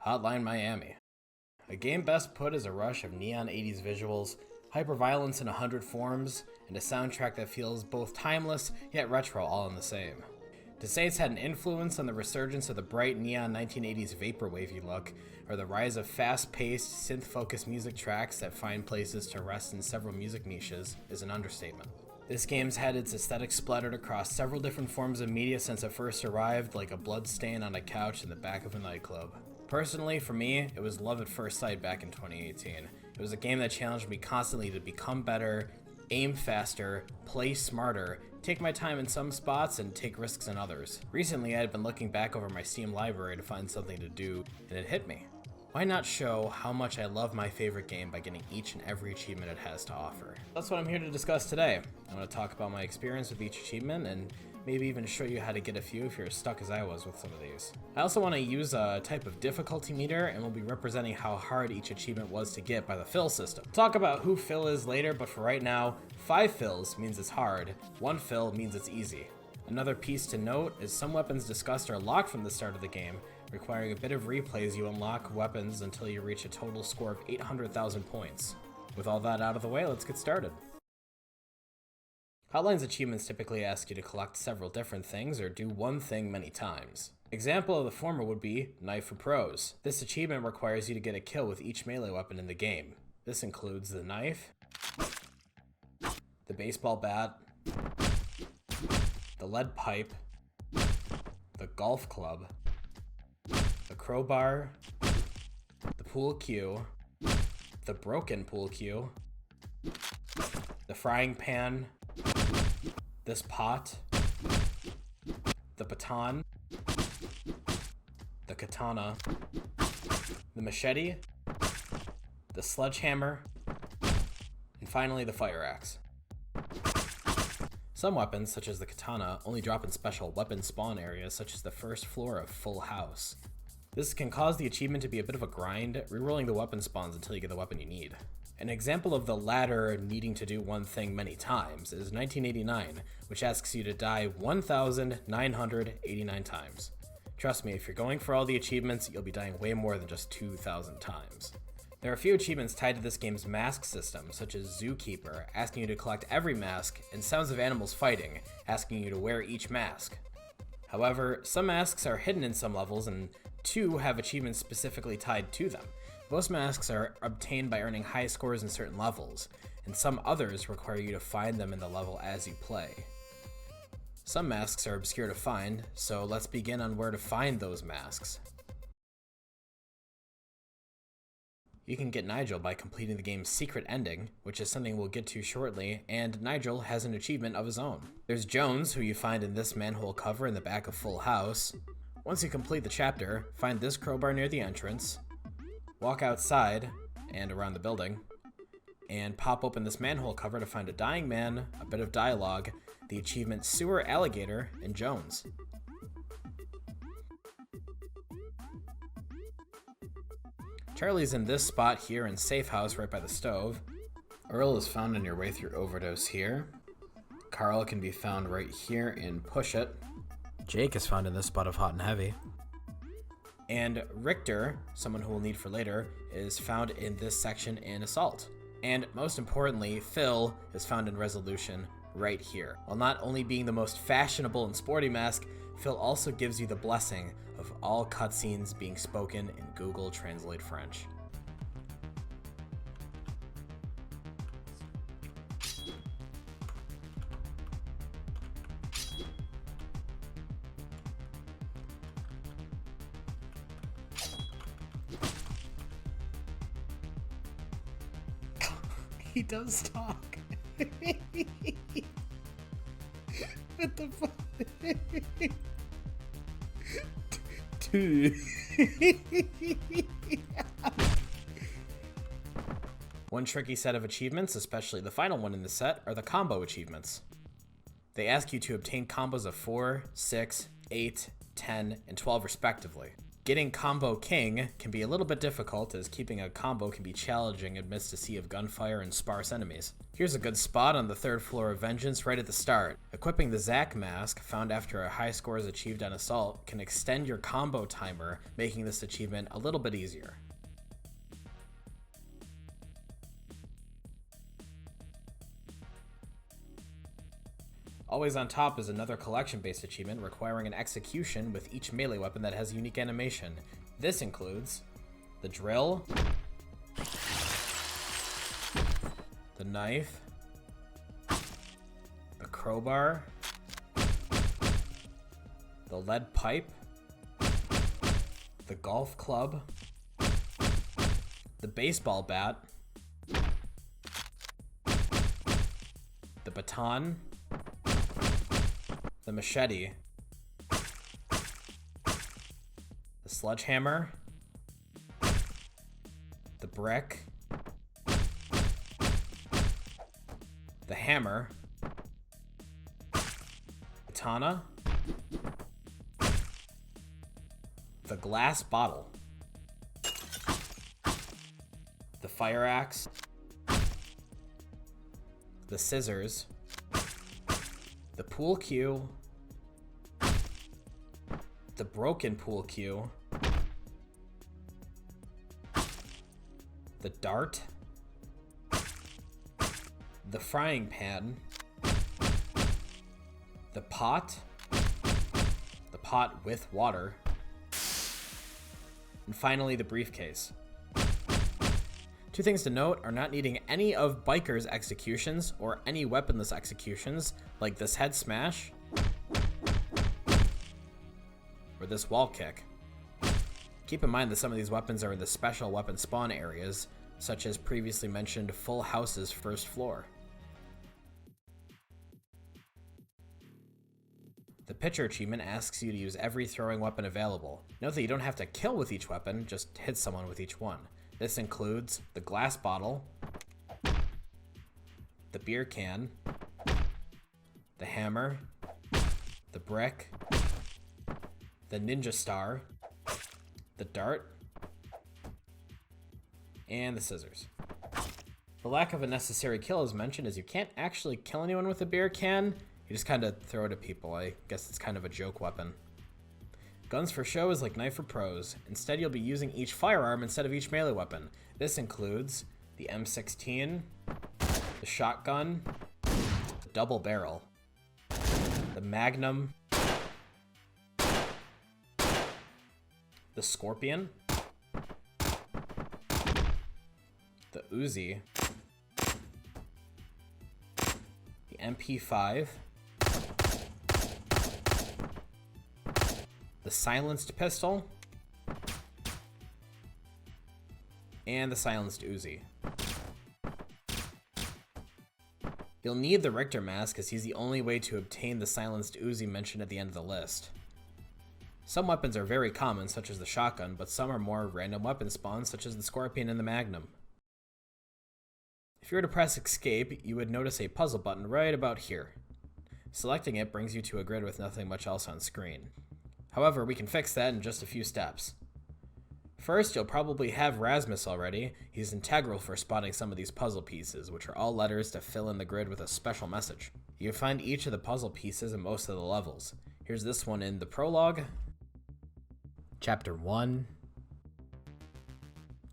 Hotline Miami. A game best put as a rush of neon 80s visuals, hyperviolence in 100 forms, and a soundtrack that feels both timeless yet retro all in the same. To say it's had an influence on the resurgence of the bright neon 1980s vaporwavy look, or the rise of fast-paced, synth-focused music tracks that find places to rest in several music niches, is an understatement. This game's had its aesthetic splattered across several different forms of media since it first arrived, like a blood stain on a couch in the back of a nightclub. Personally, for me, it was love at first sight back in 2018. It was a game that challenged me constantly to become better, aim faster, play smarter, take my time in some spots, and take risks in others. Recently, I had been looking back over my Steam library to find something to do, and it hit me. Why not show how much I love my favorite game by getting each and every achievement it has to offer? That's what I'm here to discuss today. I'm going to talk about my experience with each achievement and maybe even show you how to get a few if you're as stuck as I was with some of these. I also want to use a type of difficulty meter, and we'll be representing how hard each achievement was to get by the fill system. We'll talk about who fill is later, but for right now, 5 fills means it's hard, 1 fill means it's easy. Another piece to note is some weapons discussed are locked from the start of the game, requiring a bit of replay as you unlock weapons until you reach a total score of 800,000 points. With all that out of the way, let's get started. Hotline's achievements typically ask you to collect several different things or do one thing many times. Example of the former would be Knife for Pros. This achievement requires you to get a kill with each melee weapon in the game. This includes the knife, the baseball bat, the lead pipe, the golf club, the crowbar, the pool cue, the broken pool cue, the frying pan, this pot, the baton, the katana, the machete, the sledgehammer, and finally the fire axe. Some weapons, such as the katana, only drop in special weapon spawn areas such as the first floor of Full House. This can cause the achievement to be a bit of a grind, rerolling the weapon spawns until you get the weapon you need. An example of the latter needing to do one thing many times is 1989, which asks you to die 1,989 times. Trust me, if you're going for all the achievements, you'll be dying way more than just 2,000 times. There are a few achievements tied to this game's mask system, such as Zookeeper, asking you to collect every mask, and Sounds of Animals Fighting, asking you to wear each mask. However, some masks are hidden in some levels, and 2 have achievements specifically tied to them. Most masks are obtained by earning high scores in certain levels, and some others require you to find them in the level as you play. Some masks are obscure to find, so let's begin on where to find those masks. You can get Nigel by completing the game's secret ending, which is something we'll get to shortly, and Nigel has an achievement of his own. There's Jones, who you find in this manhole cover in the back of Full House. Once you complete the chapter, find this crowbar near the entrance, walk outside and around the building, and pop open this manhole cover to find a dying man, a bit of dialogue, the achievement Sewer Alligator, and Jones. Charlie's in this spot here in Safe House right by the stove. Earl is found on your way through Overdose here. Carl can be found right here in Push It. Jake is found in this spot of Hot and Heavy. And Richter, someone who we'll need for later, is found in this section in Assault. And most importantly, Phil is found in Resolution right here. While not only being the most fashionable and sporty mask, Phil also gives you the blessing of all cutscenes being spoken in Google Translate French. He does talk. What the fuck? One tricky set of achievements, especially the final one in the set, are the combo achievements. They ask you to obtain combos of 4, 6, 8, 10, and 12 respectively. Getting Combo King can be a little bit difficult, as keeping a combo can be challenging amidst a sea of gunfire and sparse enemies. Here's a good spot on the 3rd floor of Vengeance right at the start. Equipping the Zack mask, found after a high score is achieved on Assault, can extend your combo timer, making this achievement a little bit easier. Always on Top is another collection-based achievement requiring an execution with each melee weapon that has unique animation. This includes the drill, the knife, the crowbar, the lead pipe, the golf club, the baseball bat, the baton, the machete, the sledgehammer, the brick, the hammer, katana, the glass bottle, the fire axe, the scissors, the pool cue, the broken pool cue, the dart, the frying pan, the pot with water, and finally the briefcase. Two things to note are not needing any of Biker's executions or any weaponless executions like this head smash or this wall kick. Keep in mind that some of these weapons are in the special weapon spawn areas, such as previously mentioned Full House's 1st floor. The pitcher achievement asks you to use every throwing weapon available. Note that you don't have to kill with each weapon, just hit someone with each one. This includes the glass bottle, the beer can, the hammer, the brick, the ninja star, the dart, and the scissors. The lack of a necessary kill is mentioned as you can't actually kill anyone with a beer can, you just kind of throw it at people. I guess it's kind of a joke weapon. Guns for show is like Knife for pros. Instead, you'll be using each firearm instead of each melee weapon. This includes the M16, the shotgun, the double barrel, the Magnum, the Scorpion, the Uzi, the MP5, the silenced pistol, and the silenced Uzi. You'll need the Richter mask as he's the only way to obtain the silenced Uzi mentioned at the end of the list. Some weapons are very common, such as the shotgun, but some are more random weapon spawns, such as the Scorpion and the Magnum. If you were to press escape, you would notice a puzzle button right about here. Selecting it brings you to a grid with nothing much else on screen. However, we can fix that in just a few steps. First, you'll probably have Rasmus already. He's integral for spotting some of these puzzle pieces, which are all letters to fill in the grid with a special message. You can find each of the puzzle pieces in most of the levels. Here's this one in the prologue, Chapter 1,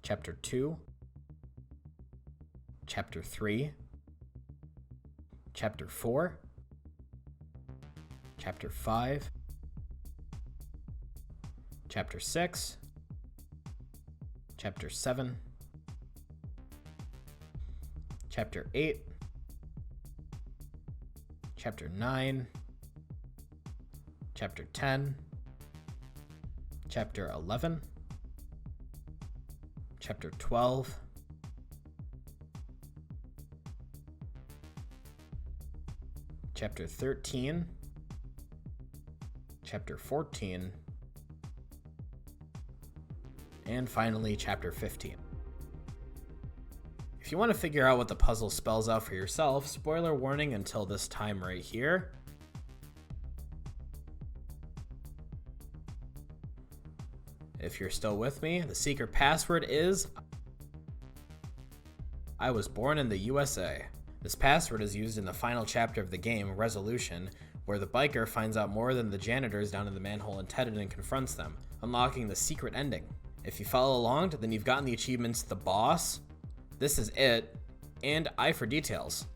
Chapter 2, Chapter 3, Chapter 4, Chapter 5, Chapter 6, Chapter 7, Chapter 8, Chapter 9, Chapter 10, Chapter 11, Chapter 12, Chapter 13, Chapter 14, and finally, Chapter 15. If you want to figure out what the puzzle spells out for yourself, spoiler warning until this time right here. If if you're still with me. The secret password is I was born in the USA. This password is used in the final chapter of the game, Resolution, where the biker finds out more than the janitors down in the manhole intended and confronts them, unlocking the secret ending. If you follow along, then you've gotten the achievements The Boss, This Is It, and Eye for Details.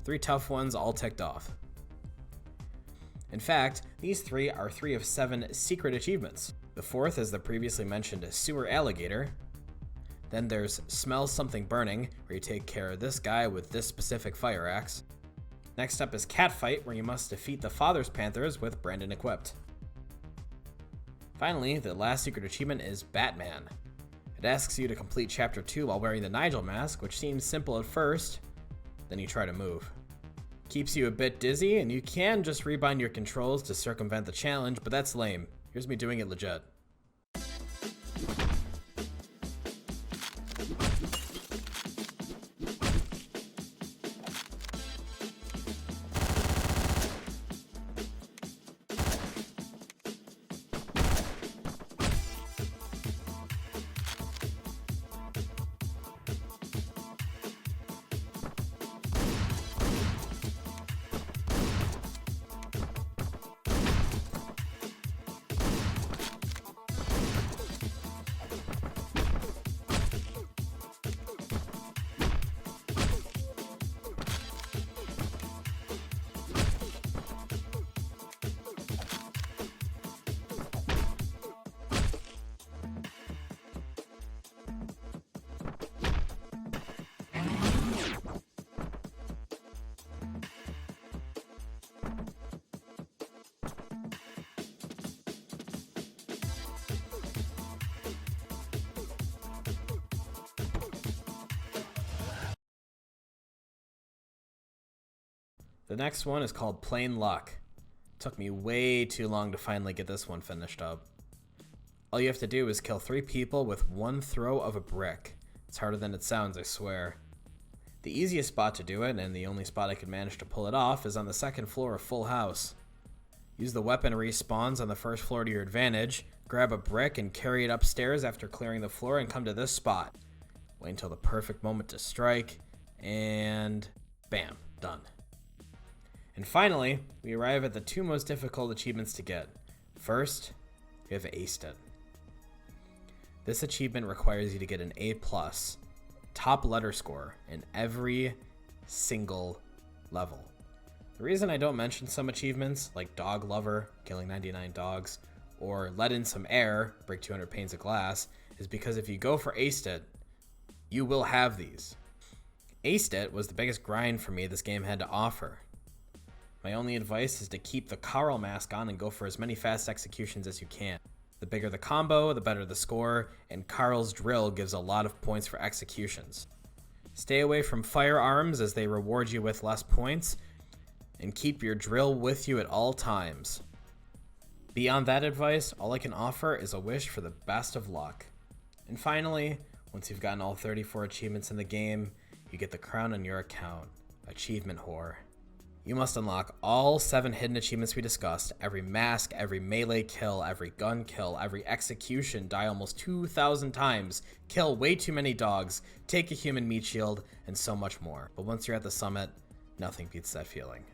3 tough ones all ticked off. In fact, these 3 are 3 of 7 secret achievements. The 4th is the previously mentioned Sewer Alligator. Then there's Smell Something Burning, where you take care of this guy with this specific fire axe. Next up is Catfight, where you must defeat the Father's Panthers with Brandon equipped. Finally, the last secret achievement is Batman. It asks you to complete Chapter 2 while wearing the Nigel mask, which seems simple at first, then you try to move. Keeps you a bit dizzy, and you can just rebind your controls to circumvent the challenge, but that's lame. Here's me doing it legit. The next one is called Plain Luck. Took me way too long to finally get this one finished up. All you have to do is kill 3 people with 1 throw of a brick. It's harder than it sounds, I swear. The easiest spot to do it, and the only spot I could manage to pull it off, is on the 2nd floor of Full House. Use the weapon respawns on the 1st floor to your advantage, grab a brick and carry it upstairs after clearing the floor and come to this spot. Wait until the perfect moment to strike, and bam, done. And finally, we arrive at the 2 most difficult achievements to get. First, we have Aced It. This achievement requires you to get an A+, top letter score in every single level. The reason I don't mention some achievements, like Dog Lover, killing 99 dogs, or Let in Some Air, break 200 panes of glass, is because if you go for Aced It, you will have these. Aced It was the biggest grind for me this game had to offer. My only advice is to keep the Carl mask on and go for as many fast executions as you can. The bigger the combo, the better the score, and Carl's drill gives a lot of points for executions. Stay away from firearms as they reward you with less points, and keep your drill with you at all times. Beyond that advice, all I can offer is a wish for the best of luck. And finally, once you've gotten all 34 achievements in the game, you get the crown on your account, Achievement Whore. You must unlock all 7 hidden achievements we discussed, every mask, every melee kill, every gun kill, every execution, die almost 2,000 times, kill way too many dogs, take a human meat shield, and so much more. But once you're at the summit, nothing beats that feeling.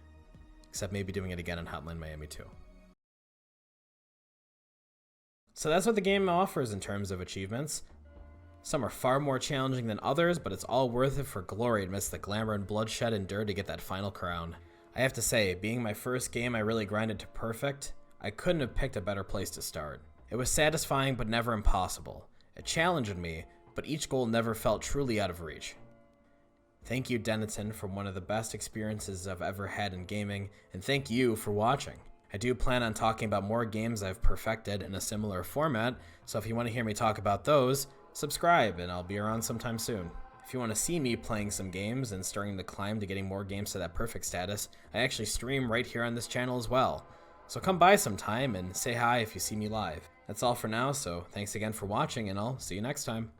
Except maybe doing it again in Hotline Miami 2. So that's what the game offers in terms of achievements. Some are far more challenging than others, but it's all worth it for glory amidst the glamour and bloodshed endured to get that final crown. I have to say, being my first game I really grinded to perfect, I couldn't have picked a better place to start. It was satisfying but never impossible. It challenged me, but each goal never felt truly out of reach. Thank you, Denison, for one of the best experiences I've ever had in gaming, and thank you for watching. I do plan on talking about more games I've perfected in a similar format, so if you want to hear me talk about those, subscribe and I'll be around sometime soon. If you want to see me playing some games and starting the climb to getting more games to that perfect status, I actually stream right here on this channel as well. So come by sometime and say hi if you see me live. That's all for now, so thanks again for watching and I'll see you next time.